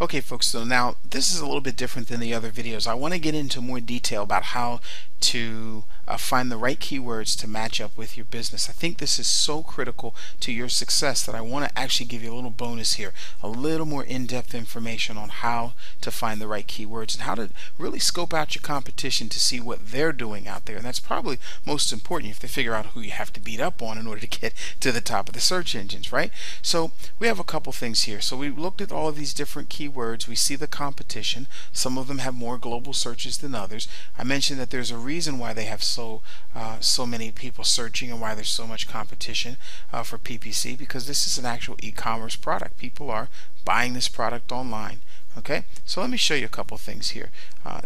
Okay folks, so now this is a little bit different than the other videos. I want to get into more detail about how to find the right keywords to match up with your business. I think this is so critical to your success that I want to actually give you a little bonus here, a little more in-depth information on how to find the right keywords and how to really scope out your competition to see what they're doing out there. And that's probably most important. You have to figure out who you have to beat up on in order to get to the top of the search engines, right? So we have a couple things here. So we looked at all of these different keywords. We see the competition. Some of them have more global searches than others. I mentioned that there's a reason why they have so many people searching and why there's so much competition for PPC, because this is an actual e-commerce product. People are buying this product online. Okay, so let me show you a couple things here.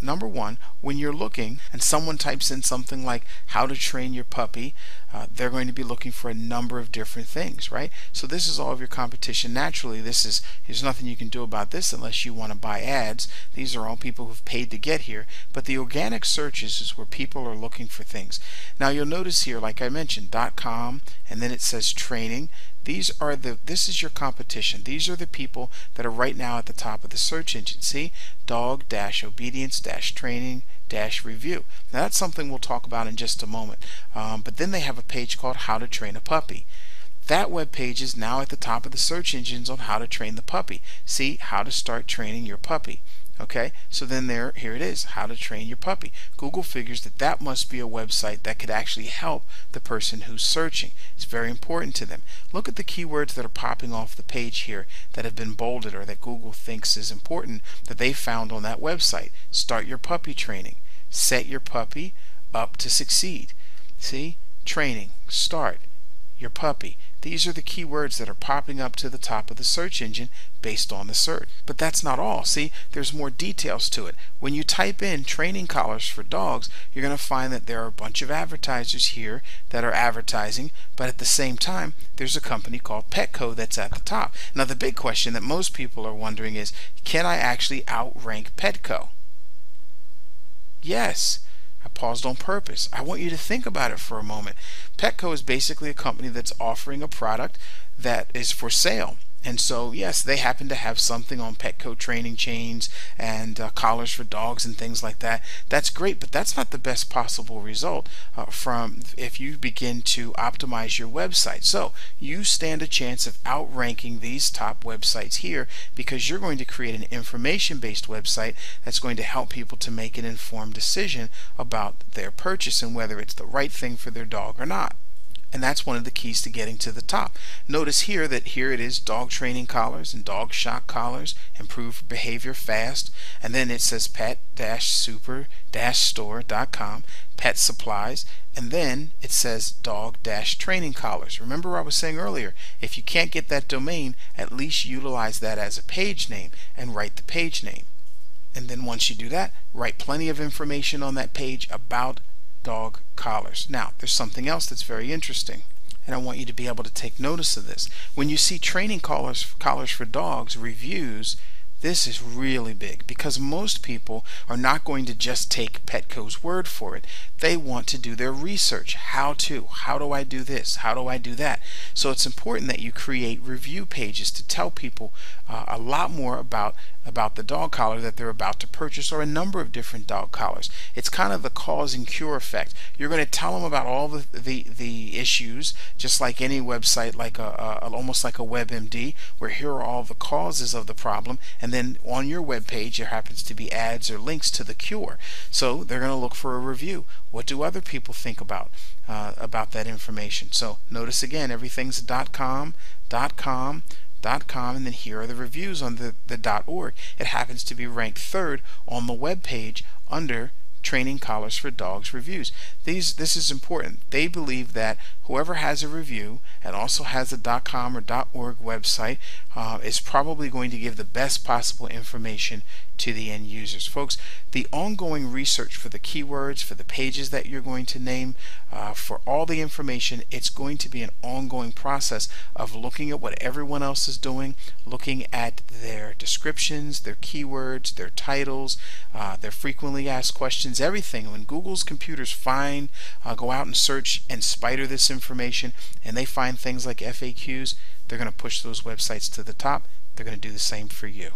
Number one, when you're looking and someone types in something like how to train your puppy, they're going to be looking for a number of different things, right? So this is all of your competition. Naturally, there's nothing you can do about this unless you want to buy ads. These are all people who've paid to get here, but the organic searches is where people are looking for things. Now you'll notice here, like I mentioned, .com, and then it says training. This is your competition. These are the people that are right now at the top of the search engine. See? Dog-obedience-training-review. Now that's something we'll talk about in just a moment. But then they have a page called How to Train a Puppy. That web page is now at the top of the search engines on how to train the puppy. See? How to start training your puppy. Okay, so then here it is, how to train your puppy. Google figures that that must be a website that could actually help the person who's searching. It's very important to them. Look at the keywords that are popping off the page here that have been bolded or that Google thinks is important that they found on that website. Start your puppy training. Set your puppy up to succeed. See? Training. Start your puppy. These are the keywords that are popping up to the top of the search engine based on the search. But that's not all. See, there's more details to it. When you type in training collars for dogs, you're going to find that there are a bunch of advertisers here that are advertising, but at the same time, there's a company called Petco that's at the top. Now, the big question that most people are wondering is, can I actually outrank Petco? Yes. I paused on purpose. I want you to think about it for a moment. Petco is basically a company that's offering a product that is for sale. And so, yes, they happen to have something on Petco training chains and collars for dogs and things like that. That's great, but that's not the best possible result from if you begin to optimize your website. So you stand a chance of outranking these top websites here because you're going to create an information-based website that's going to help people to make an informed decision about their purchase and whether it's the right thing for their dog or not. And that's one of the keys to getting to the top. Notice here that here it is, dog training collars and dog shock collars, improve behavior fast, and then it says pet-super-store.com, pet supplies, and then it says dog-training collars. Remember what I was saying earlier, if you can't get that domain, at least utilize that as a page name and write the page name. And then once you do that, write plenty of information on that page about dog collars. Now, there's something else that's very interesting, and I want you to be able to take notice of this. When you see training collars for dogs reviews, this is really big because most people are not going to just take Petco's word for it. They want to do their research. How do I do this? How do I do that? So it's important that you create review pages to tell people a lot more about the dog collar that they're about to purchase, or a number of different dog collars. It's kind of the cause and cure effect. You're going to tell them about all the issues, just like any website, like almost like a WebMD, where here are all the causes of the problem, and then on your web page there happens to be ads or links to the cure. So they're going to look for a review. What do other people think about that information? So notice again, everything's .com, and then here are the reviews on the .org. It happens to be ranked 3rd on the web page under training collars for dogs reviews. This is important. They believe that whoever has a review and also has a .com or .org website is probably going to give the best possible information to the end users. Folks, the ongoing research for the keywords, for the pages that you're going to name, for all the information, it's going to be an ongoing process of looking at what everyone else is doing, looking at their descriptions, their keywords, their titles, their frequently asked questions, everything. When Google's computers go out and search and spider this information, and they find things like FAQs, they're going to push those websites to the top. They're going to do the same for you.